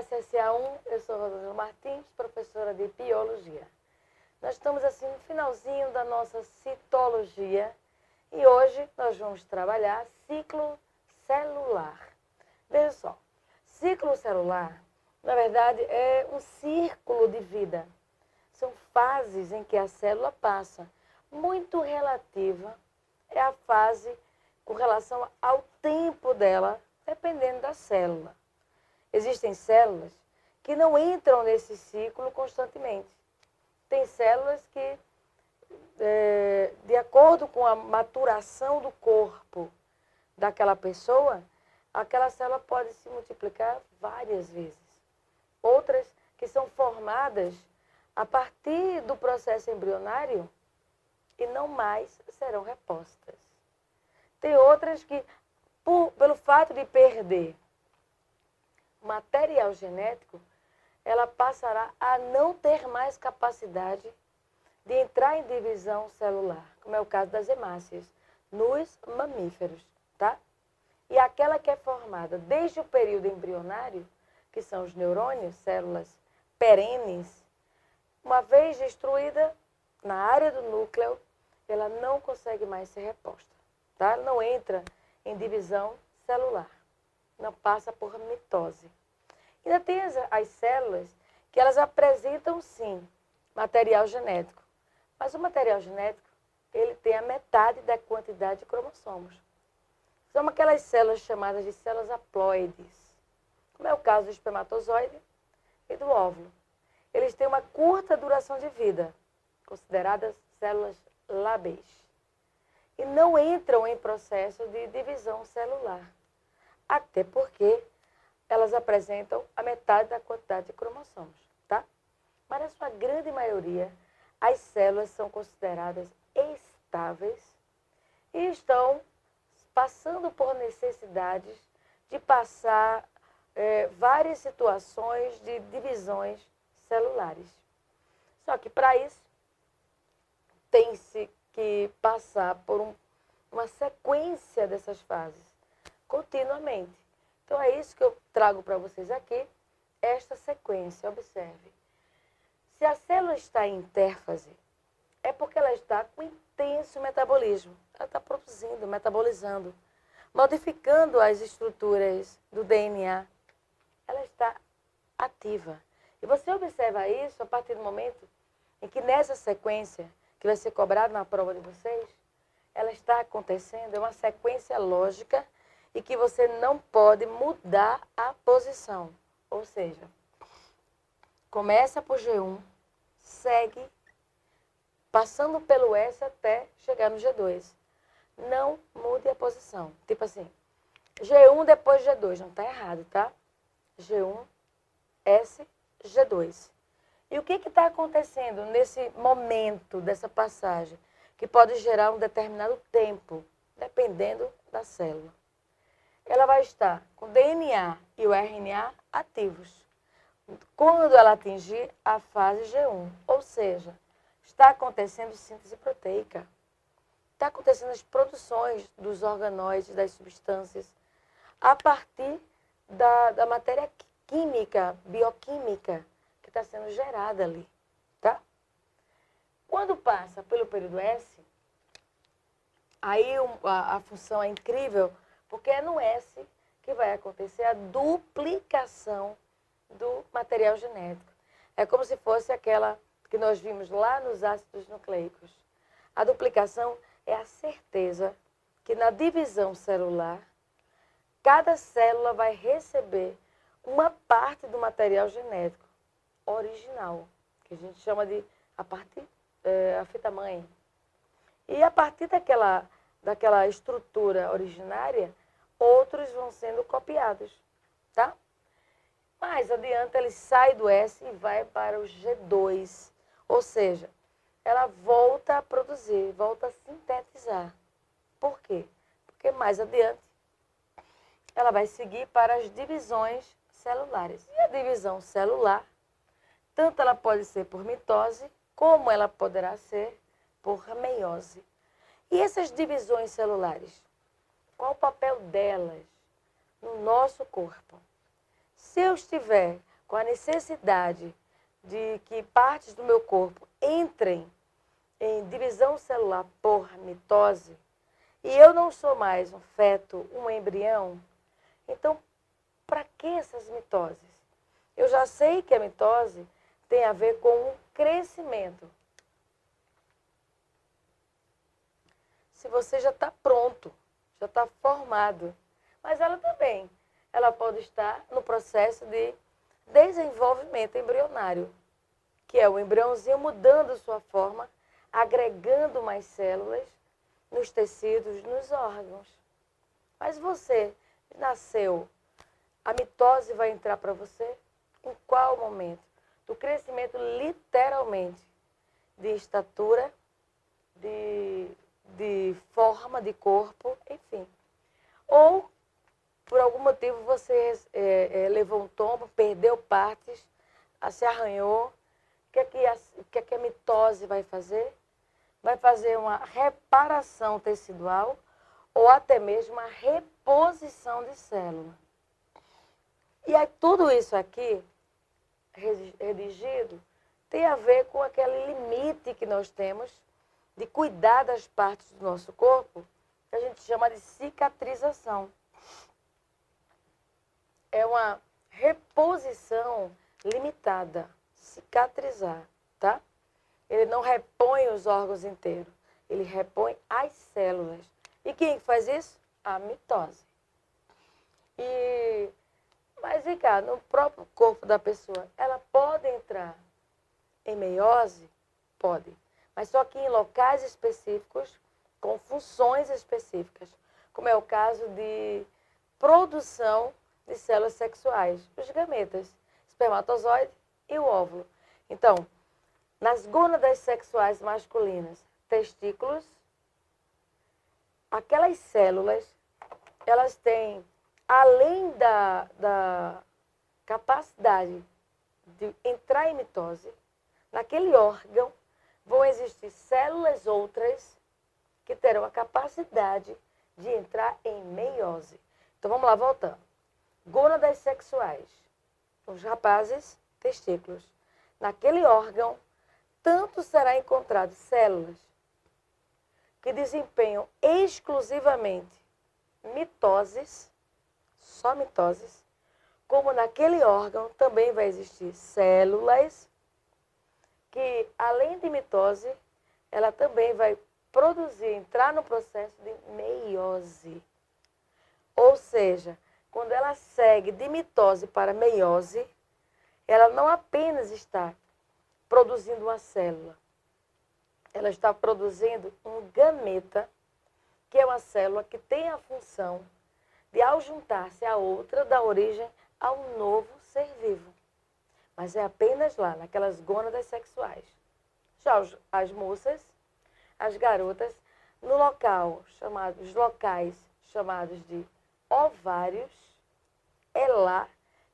SSA1, eu sou Rosângela Martins, professora de Biologia. Nós estamos assim no finalzinho da nossa citologia e hoje nós vamos trabalhar ciclo celular. Veja só, ciclo celular, na verdade, é um círculo de vida. São fases em que a célula passa. Muito relativa é a fase com relação ao tempo dela, dependendo da célula. Existem células que não entram nesse ciclo constantemente. Tem células que, de acordo com a maturação do corpo daquela pessoa, aquela célula pode se multiplicar várias vezes. Outras que são formadas a partir do processo embrionário e não mais serão repostas. Tem outras que, pelo fato de perder material genético, ela passará a não ter mais capacidade de entrar em divisão celular, como é o caso das hemácias, nos mamíferos, tá? E aquela que é formada desde o período embrionário, que são os neurônios, células perenes, uma vez destruída na área do núcleo, ela não consegue mais ser reposta, tá? Não entra em divisão celular, não passa por mitose. Ainda tem as células que elas apresentam, sim, material genético. Mas o material genético, ele tem a metade da quantidade de cromossomos. São aquelas células chamadas de células haploides, como é o caso do espermatozoide e do óvulo. Eles têm uma curta duração de vida, consideradas células lábeis, e não entram em processo de divisão celular, até porque elas apresentam a metade da quantidade de cromossomos, tá? Mas na sua grande maioria, as células são consideradas estáveis e estão passando por necessidades de passar várias situações de divisões celulares. Só que para isso, tem-se que passar por uma sequência dessas fases, continuamente. Então, é isso que eu trago para vocês aqui, esta sequência. Observe. Se a célula está em intérfase, é porque ela está com intenso metabolismo. Ela está produzindo, metabolizando, modificando as estruturas do DNA. Ela está ativa. E você observa isso a partir do momento em que nessa sequência, que vai ser cobrada na prova de vocês, ela está acontecendo, é uma sequência lógica e que você não pode mudar a posição. Ou seja, começa por G1, segue, passando pelo S até chegar no G2. Não mude a posição. Tipo assim, G1 depois G2, não está errado, tá? G1, S, G2. E o que está acontecendo nesse momento dessa passagem? Que pode gerar um determinado tempo, dependendo da célula. Ela vai estar com o DNA e o RNA ativos quando ela atingir a fase G1. Ou seja, está acontecendo síntese proteica. Está acontecendo as produções dos organóides, das substâncias, a partir da matéria química, bioquímica, que está sendo gerada ali, tá? Quando passa pelo período S, aí a função é incrível, porque é no S que vai acontecer a duplicação do material genético. É como se fosse aquela que nós vimos lá nos ácidos nucleicos. A duplicação é a certeza que na divisão celular, cada célula vai receber uma parte do material genético original, que a gente chama de a fita-mãe. E a partir daquela estrutura originária, outros vão sendo copiados, tá? Mais adiante, ele sai do S e vai para o G2. Ou seja, ela volta a produzir, volta a sintetizar. Por quê? Porque mais adiante, ela vai seguir para as divisões celulares. E a divisão celular, tanto ela pode ser por mitose, como ela poderá ser por meiose. E essas divisões celulares, qual o papel delas no nosso corpo? Se eu estiver com a necessidade de que partes do meu corpo entrem em divisão celular por mitose, e eu não sou mais um feto, um embrião, então, para que essas mitoses? Eu já sei que a mitose tem a ver com o crescimento. Se você já está pronto, já está formado, mas ela pode estar no processo de desenvolvimento embrionário, que é o embriãozinho mudando sua forma, agregando mais células nos tecidos, nos órgãos. Mas você nasceu, a mitose vai entrar para você em qual momento? Do crescimento literalmente de estatura, de forma de corpo, enfim. Ou, por algum motivo, você levou um tombo, perdeu partes, se arranhou. O que é que a mitose vai fazer? Vai fazer uma reparação tecidual ou até mesmo uma reposição de célula. E aí, tudo isso aqui, redigido, tem a ver com aquele limite que nós temos de cuidar das partes do nosso corpo, que a gente chama de cicatrização. É uma reposição limitada, cicatrizar, tá? Ele não repõe os órgãos inteiros, ele repõe as células. E quem faz isso? A mitose. Mas vem cá, no próprio corpo da pessoa, ela pode entrar em meiose? Pode. Mas só que em locais específicos, com funções específicas, como é o caso de produção de células sexuais, os gametas, espermatozoide e o óvulo. Então, nas gônadas sexuais masculinas, testículos, aquelas células, elas têm, além da capacidade de entrar em mitose, naquele órgão vão existir células outras que terão a capacidade de entrar em meiose. Então vamos lá, voltando. Gônadas sexuais, os rapazes, testículos. Naquele órgão, tanto será encontrado células que desempenham exclusivamente mitoses, só mitoses, como naquele órgão também vai existir células que, além de mitose, ela também vai produzir, entrar no processo de meiose. Ou seja, quando ela segue de mitose para meiose, ela não apenas está produzindo uma célula, ela está produzindo um gameta, que é uma célula que tem a função de, ao juntar-se a outra, dar origem a um novo ser vivo. Mas é apenas lá, naquelas gônadas sexuais. Já as moças, as garotas, no os locais chamados de ovários, é lá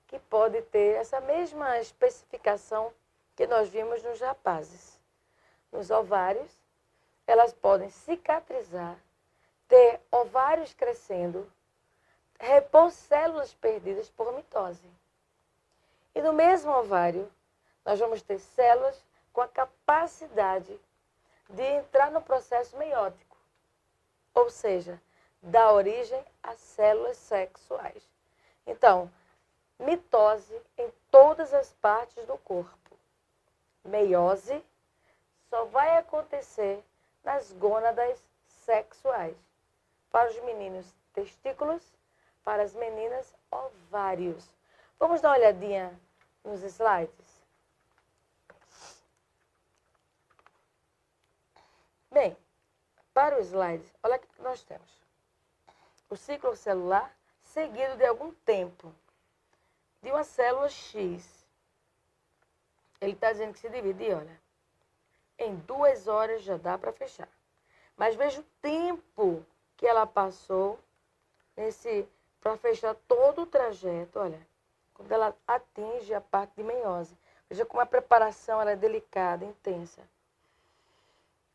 que pode ter essa mesma especificação que nós vimos nos rapazes. Nos ovários, elas podem cicatrizar, ter ovários crescendo, repor células perdidas por mitose. E no mesmo ovário, nós vamos ter células com a capacidade de entrar no processo meiótico, ou seja, dar origem a células sexuais. Então, mitose em todas as partes do corpo. Meiose só vai acontecer nas gônadas sexuais. Para os meninos, testículos, para as meninas, ovários. Vamos dar uma olhadinha nos slides? Bem, para os slides, olha o que nós temos. O ciclo celular seguido de algum tempo de uma célula X. Ele está dizendo que se divide, olha, em 2 horas já dá para fechar. Mas veja o tempo que ela passou para fechar todo o trajeto, olha, quando ela atinge a parte de meiose. Veja como a preparação ela é delicada, intensa.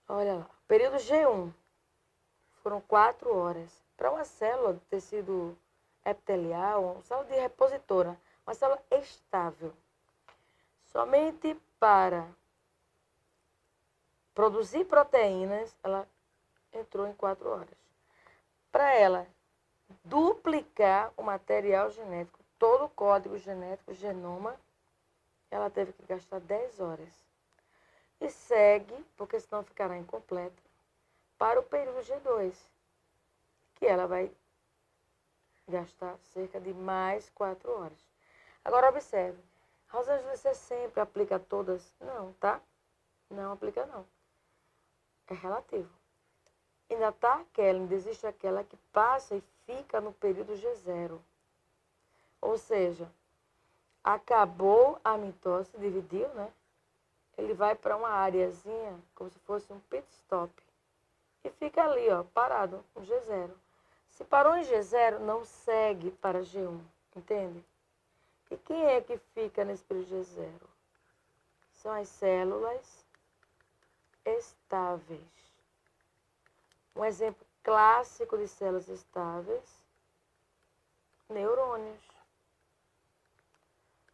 Olha lá, período G1 foram 4 horas. Para uma célula de tecido epitelial, uma célula de repositora, uma célula estável, Somente para produzir proteínas, ela entrou em 4 horas. Para ela duplicar o material genético, todo o código genético, genoma, ela teve que gastar 10 horas. E segue, porque senão ficará incompleta, para o período G2, que ela vai gastar cerca de mais 4 horas. Agora observe, Rosângela, você sempre aplica todas? Não, tá? Não aplica não. É relativo. Ainda está aquela, ainda existe aquela que passa e fica no período G0. Ou seja, acabou a mitose, dividiu, né? Ele vai para uma areazinha, como se fosse um pit stop. E fica ali, ó, parado, no G0. Se parou em G0, não segue para G1, entende? E quem é que fica nesse período G0? São as células estáveis. Um exemplo clássico de células estáveis, neurônios.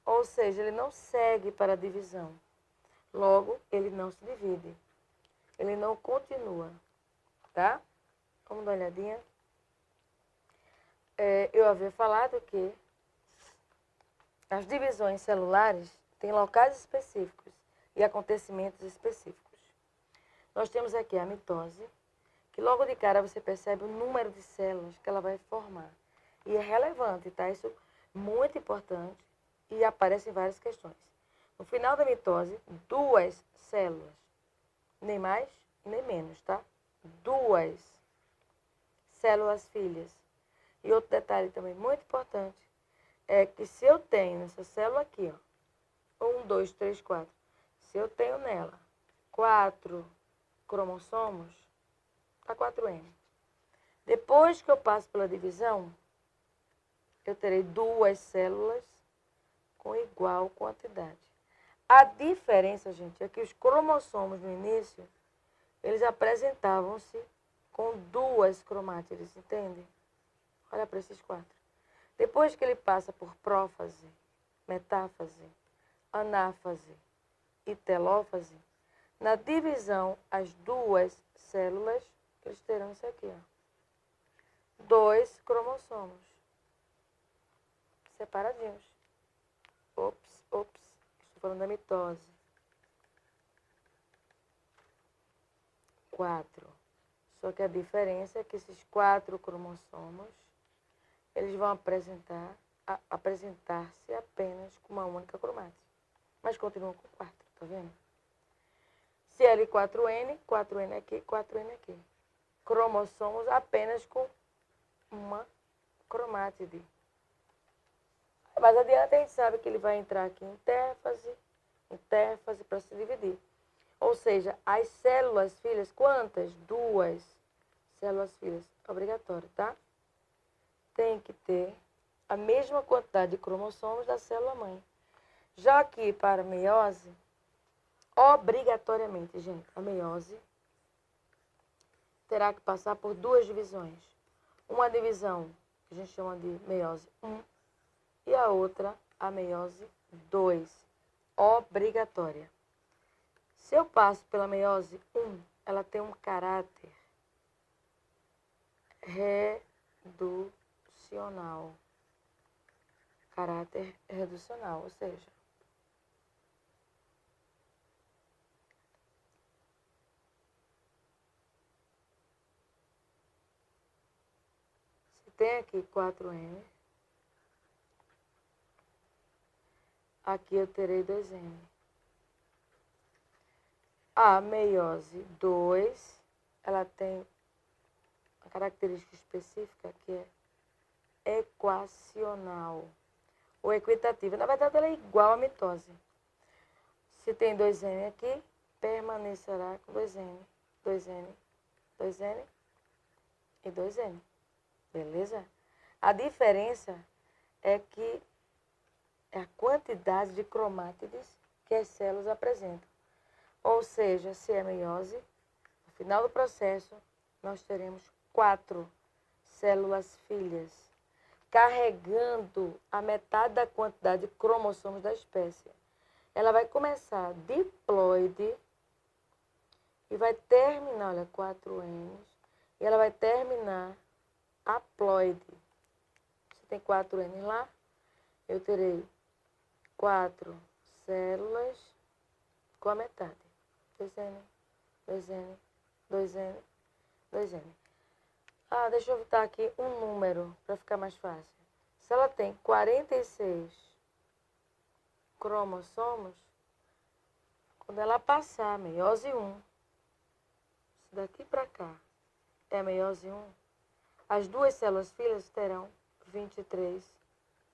Ou seja, ele não segue para a divisão. Logo, ele não se divide. Ele não continua. Tá? Vamos dar uma olhadinha. Eu havia falado que as divisões celulares têm locais específicos e acontecimentos específicos. Nós temos aqui a mitose, que logo de cara você percebe o número de células que ela vai formar. E é relevante, tá? Isso é muito importante e aparece em várias questões. No final da mitose, 2 células, nem mais nem menos, tá? 2 células filhas. E outro detalhe também muito importante é que se eu tenho nessa célula aqui, ó, 1, 2, 3, 4, se eu tenho nela 4 cromossomos, tá 4N. Depois que eu passo pela divisão, eu terei 2 células com igual quantidade. A diferença, gente, é que os cromossomos no início, eles apresentavam-se com 2 cromátides, entende? Olha para esses 4. Depois que ele passa por prófase, metáfase, anáfase e telófase, na divisão, as 2 células, eles terão isso aqui, ó. 2 cromossomos. Separadinhos. Ops. Estou falando da mitose. 4. Só que a diferença é que esses 4 cromossomos, eles vão apresentar-se apenas com uma única cromátide. Mas continuam com 4, tá vendo? Se L4N, 4N aqui, 4N aqui. Cromossomos apenas com uma cromátide. Mais adiante a gente sabe que ele vai entrar aqui em intérfase para se dividir. Ou seja, as células filhas, quantas? 2 células filhas. Obrigatório, tá? Tem que ter a mesma quantidade de cromossomos da célula mãe. Já que para a meiose, obrigatoriamente, gente, a meiose terá que passar por 2 divisões. Uma divisão que a gente chama de meiose 1 e a outra, a meiose 2, obrigatória. Se eu passo pela meiose 1, ela tem um caráter reducional. Caráter reducional, ou seja, se tem aqui 4N, aqui eu terei 2N. A meiose 2, ela tem uma característica específica que é equacional ou equitativa. Na verdade, ela é igual à mitose. Se tem 2N aqui, permanecerá com 2N, 2N, 2N e 2N. Beleza? A diferença é que é a quantidade de cromátides que as células apresentam. Ou seja, se é meiose, no final do processo, nós teremos 4 células filhas, carregando a metade da quantidade de cromossomos da espécie. ela vai começar diploide e vai terminar, olha, 4 N's, e ela vai terminar haploide. Se tem 4 N's lá, eu terei 4 células com a metade. 2N, 2N, 2N, 2N. Ah, deixa eu botar aqui um número para ficar mais fácil. Se ela tem 46 cromossomos, quando ela passar a meiose 1, isso daqui para cá é a meiose 1, as duas células filhas terão 23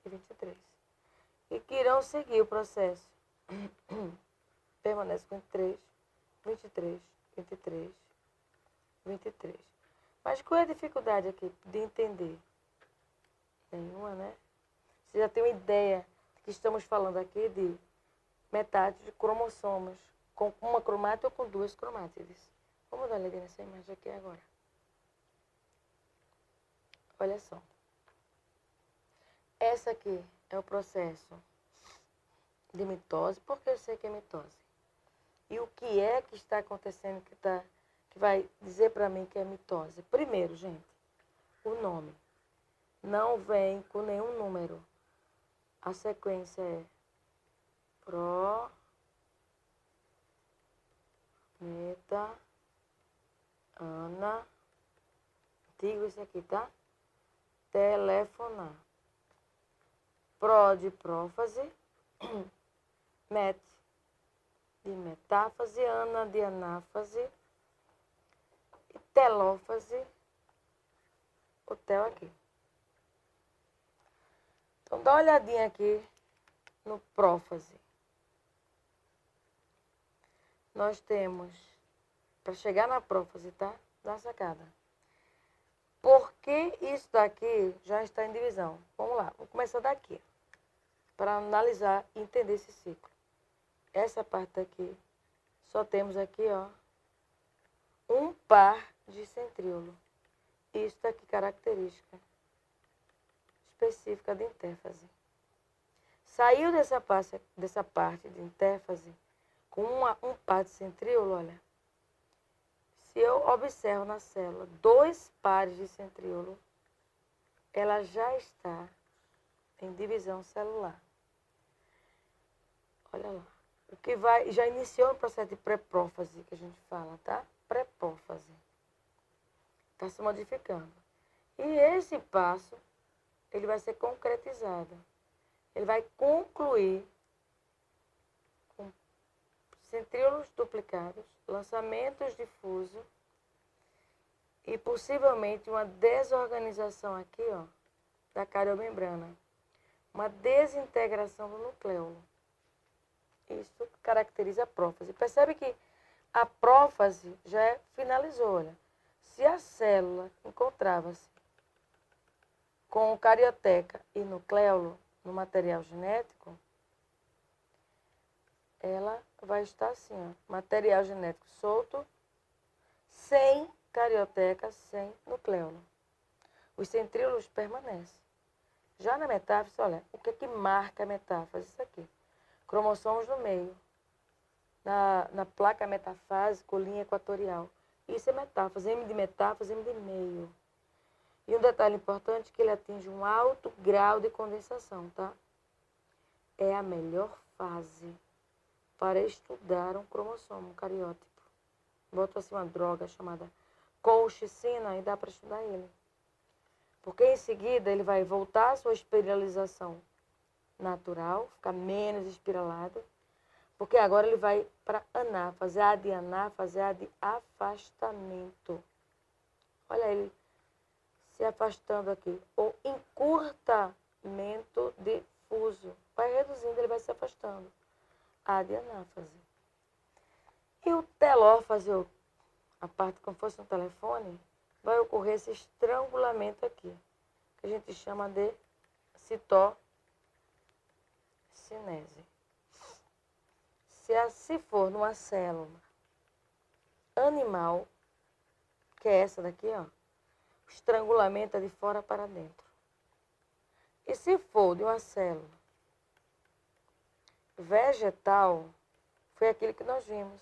e 23. E que irão seguir o processo. Permanece com 23, 23, 23, 23. Mas qual é a dificuldade aqui de entender? Nenhuma, né? Você já tem uma ideia que estamos falando aqui de metade de cromossomos, com uma cromátide ou com 2 cromátides. Vamos dar uma olhada nessa imagem aqui agora. Olha só. Essa aqui é o processo de mitose, porque eu sei que é mitose. E o que é que está acontecendo que vai dizer para mim que é mitose? Primeiro, gente, o nome. Não vem com nenhum número. A sequência é Meta, Ana, digo isso aqui, tá? Telefonar. Pro de prófase, met de metáfase, ana de anáfase, e telófase, o tel aqui. Então, dá uma olhadinha aqui no prófase. Nós temos, para chegar na prófase, tá? Dá uma sacada. Por que isso daqui já está em divisão? Vamos lá, vou começar daqui, para analisar e entender esse ciclo. Essa parte daqui, só temos aqui, ó, um par de centríolo. Isso daqui, característica específica de intérfase. Saiu dessa parte de intérfase com um par de centríolo, olha. Se eu observo na célula 2 pares de centríolo, ela já está em divisão celular. Olha lá. O que já iniciou o processo de pré-prófase, que a gente fala, tá? Pré-prófase. Está se modificando. E esse passo, ele vai ser concretizado. Ele vai concluir com centríolos duplicados, lançamentos difusos e possivelmente uma desorganização aqui, ó, da cariomembrana. Uma desintegração do nucleolo. Isso caracteriza a prófase. Percebe que a prófase já finalizou, olha. Se a célula encontrava-se com carioteca e nucleolo no material genético, ela vai estar assim, ó, material genético solto, sem carioteca, sem nucleolo. Os centríolos permanecem. Já na metáfase, olha, o que é que marca a metáfase? Isso aqui. Cromossomos no meio. Na placa metafásica, linha equatorial. Isso é metáfase. M de metáfase, M de meio. E um detalhe importante é que ele atinge um alto grau de condensação, tá? É a melhor fase para estudar um cromossomo, um cariótipo. Boto assim uma droga chamada colchicina e dá para estudar ele. Porque em seguida ele vai voltar à sua espiralização natural, ficar menos espiralado, porque agora ele vai para anáfase, a de anáfase, a de afastamento. Olha ele se afastando aqui, ou encurtamento difuso. Vai reduzindo, ele vai se afastando. A de anáfase. E o telófase, a parte como fosse um telefone, vai ocorrer esse estrangulamento aqui, que a gente chama de citocinese. Se for numa célula animal, que é essa daqui, ó, o estrangulamento é de fora para dentro. E se for de uma célula vegetal foi aquilo que nós vimos,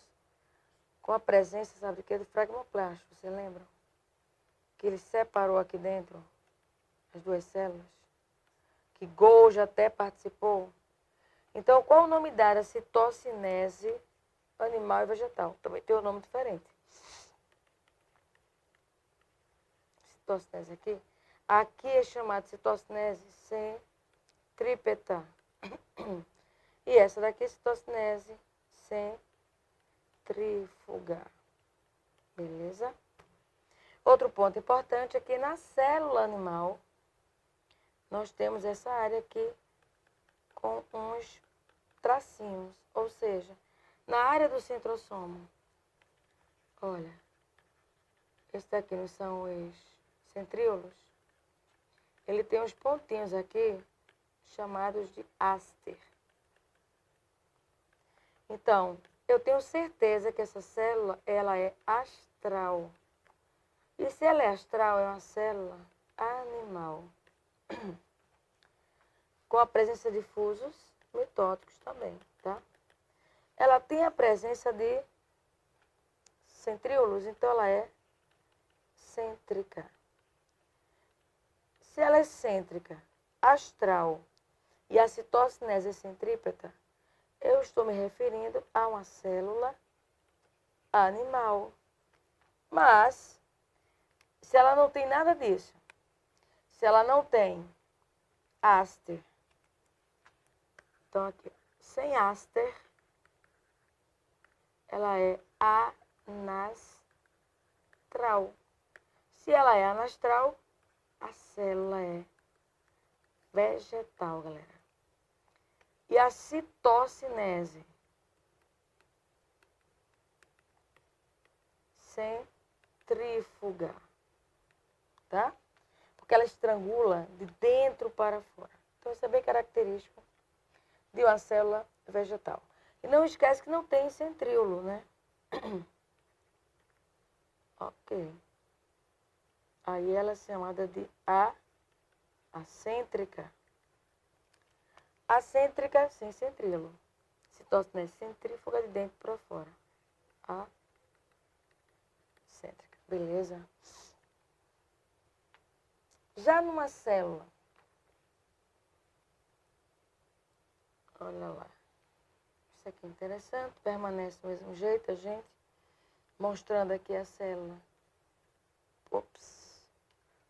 com a presença, sabe de quê? Do fragmoplasto, você lembra? Que ele separou aqui dentro as duas células, que Golgi até participou. Então, qual o nome dado à citocinese animal e vegetal? Também tem um nome diferente. Citocinese aqui. Aqui é chamado de citocinese centrípeta. E essa daqui é citocinese centrífuga. Beleza? Outro ponto importante é que na célula animal, nós temos essa área aqui com uns tracinhos. Ou seja, na área do centrossomo, olha, esse daqui não são os centríolos. Ele tem uns pontinhos aqui, chamados de áster. Então, eu tenho certeza que essa célula, ela é astral. E se ela é astral, é uma célula animal. Com a presença de fusos mitóticos também, tá? Ela tem a presença de centríolos, então ela é cêntrica. Se ela é cêntrica, astral e a citocinese é centrípeta, eu estou me referindo a uma célula animal. Mas, se ela não tem nada disso, se ela não tem áster, então aqui, sem áster, ela é anastral. Se ela é anastral, a célula é vegetal, galera. E a citocinese centrífuga, tá? Porque ela estrangula de dentro para fora. Então, isso é bem característico de uma célula vegetal. E não esquece que não tem centríolo, né? Ok. Aí ela é chamada de acêntrica. Acêntrica sem centríolo. Citocinese centrífuga de dentro para fora. Acêntrica. Beleza? Já numa célula, olha lá. Isso aqui é interessante. Permanece do mesmo jeito, a gente. Mostrando aqui a célula. Ops.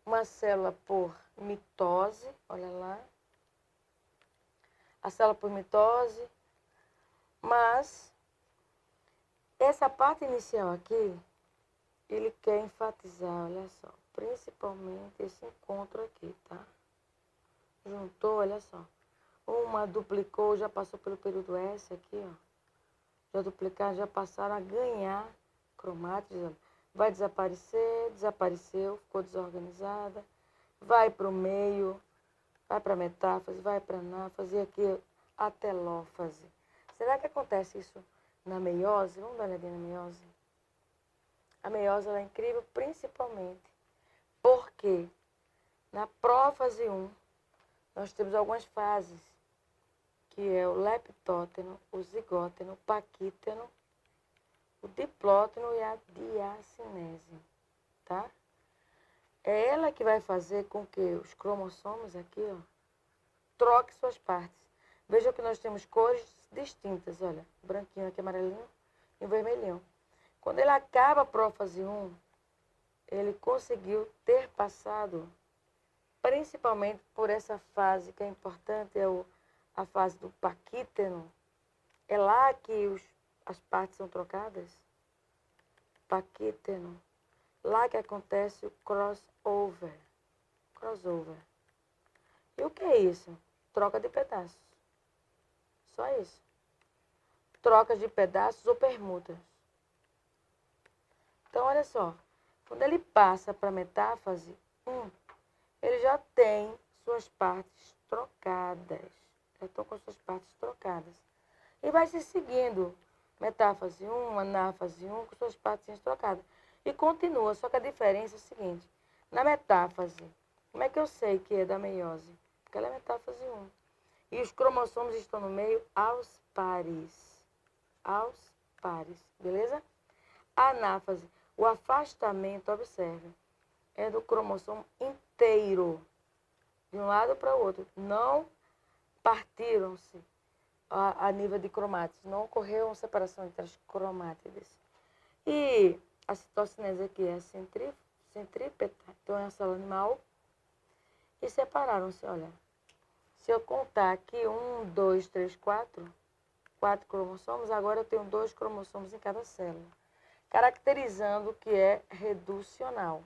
Uma célula por mitose. Olha lá. A célula por mitose. Mas, essa parte inicial aqui, ele quer enfatizar, olha só. Principalmente esse encontro aqui, tá? Juntou, olha só. Uma duplicou, já passou pelo período S aqui, ó. Já duplicaram, já passaram a ganhar cromátides. Vai desaparecer, desapareceu, ficou desorganizada. Vai para o meio, vai para a metáfase, vai para a anáfase e aqui a telófase. Será que acontece isso na meiose? Vamos dar uma olhadinha na meiose? A meiose ela é incrível principalmente porque na prófase 1 nós temos algumas fases, que é o leptóteno, o zigóteno, o paquíteno, o diplóteno e a diacinese, tá? É ela que vai fazer com que os cromossomos aqui, ó, troquem suas partes. Veja que nós temos cores distintas, olha, branquinho aqui, amarelinho e vermelhinho. Quando ele acaba a prófase 1, ele conseguiu ter passado principalmente por essa fase que é importante, a fase do paquíteno. É lá que as partes são trocadas. Paquíteno. Lá que acontece o crossover. Crossover. E o que é isso? Troca de pedaços. Só isso. Trocas de pedaços ou permutas. Então, olha só. Quando ele passa para a metáfase 1, ele já tem suas partes trocadas. Já estão com suas partes trocadas. E vai se seguindo. Metáfase 1, anáfase 1, com suas partes trocadas. E continua, só que a diferença é o seguinte. Na metáfase, como é que eu sei que é da meiose? Porque ela é metáfase 1. E os cromossomos estão no meio aos pares. Aos pares, beleza? A anáfase, o afastamento, observe, é do cromossomo inteiro, de um lado para o outro. Não partiram-se a nível de cromátides, não ocorreu uma separação entre as cromátides. E a citocinese aqui é centrípeta, então é a célula animal. E separaram-se, olha. Se eu contar aqui 1, 2, 3, 4 cromossomos, agora eu tenho 2 cromossomos em cada célula, caracterizando o que é reducional.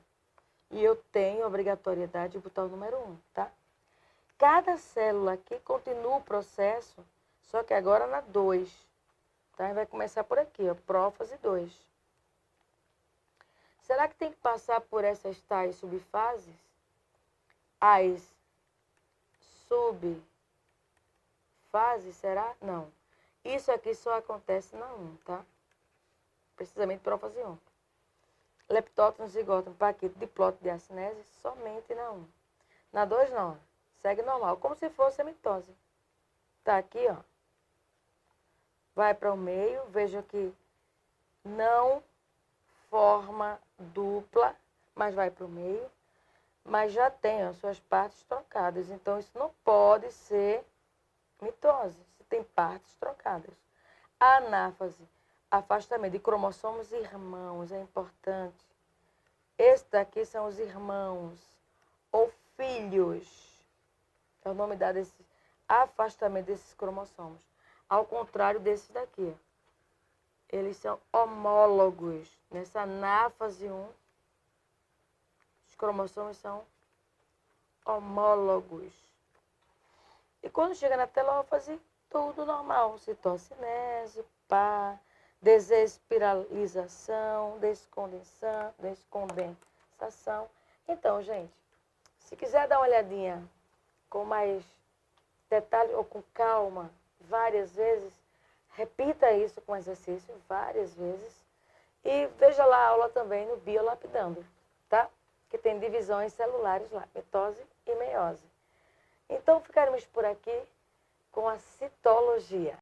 E eu tenho obrigatoriedade de botar o número 1, tá? Cada célula aqui continua o processo, só que agora na 2. Tá? A gente vai começar por aqui, ó, prófase 2. Será que tem que passar por essas tais subfases? As subfases, será? Não. Isso aqui só acontece na 1, tá? Precisamente prófase 1. Leptótono, zigótono, paquito, diplótido, diacinese, somente na 1. Na 2 não. Segue normal, como se fosse a mitose. Tá aqui, ó. Vai para o meio, veja que não forma dupla, mas vai para o meio. Mas já tem as suas partes trocadas. Então, isso não pode ser mitose, se tem partes trocadas. A anáfase, afastamento de cromossomos irmãos, é importante. Esses daqui são os irmãos ou filhos. É o nome dado a esse afastamento desses cromossomos. Ao contrário desses daqui. Eles são homólogos. Nessa anáfase 1, os cromossomos são homólogos. E quando chega na telófase, tudo normal. Citocinese, pá, desespiralização, descondensação. Então, gente, se quiser dar uma olhadinha com mais detalhe ou com calma, várias vezes, repita isso com exercício várias vezes. E veja lá a aula também no Biolapidando, tá? Que tem divisões celulares lá, mitose e meiose. Então, ficaremos por aqui com a citologia.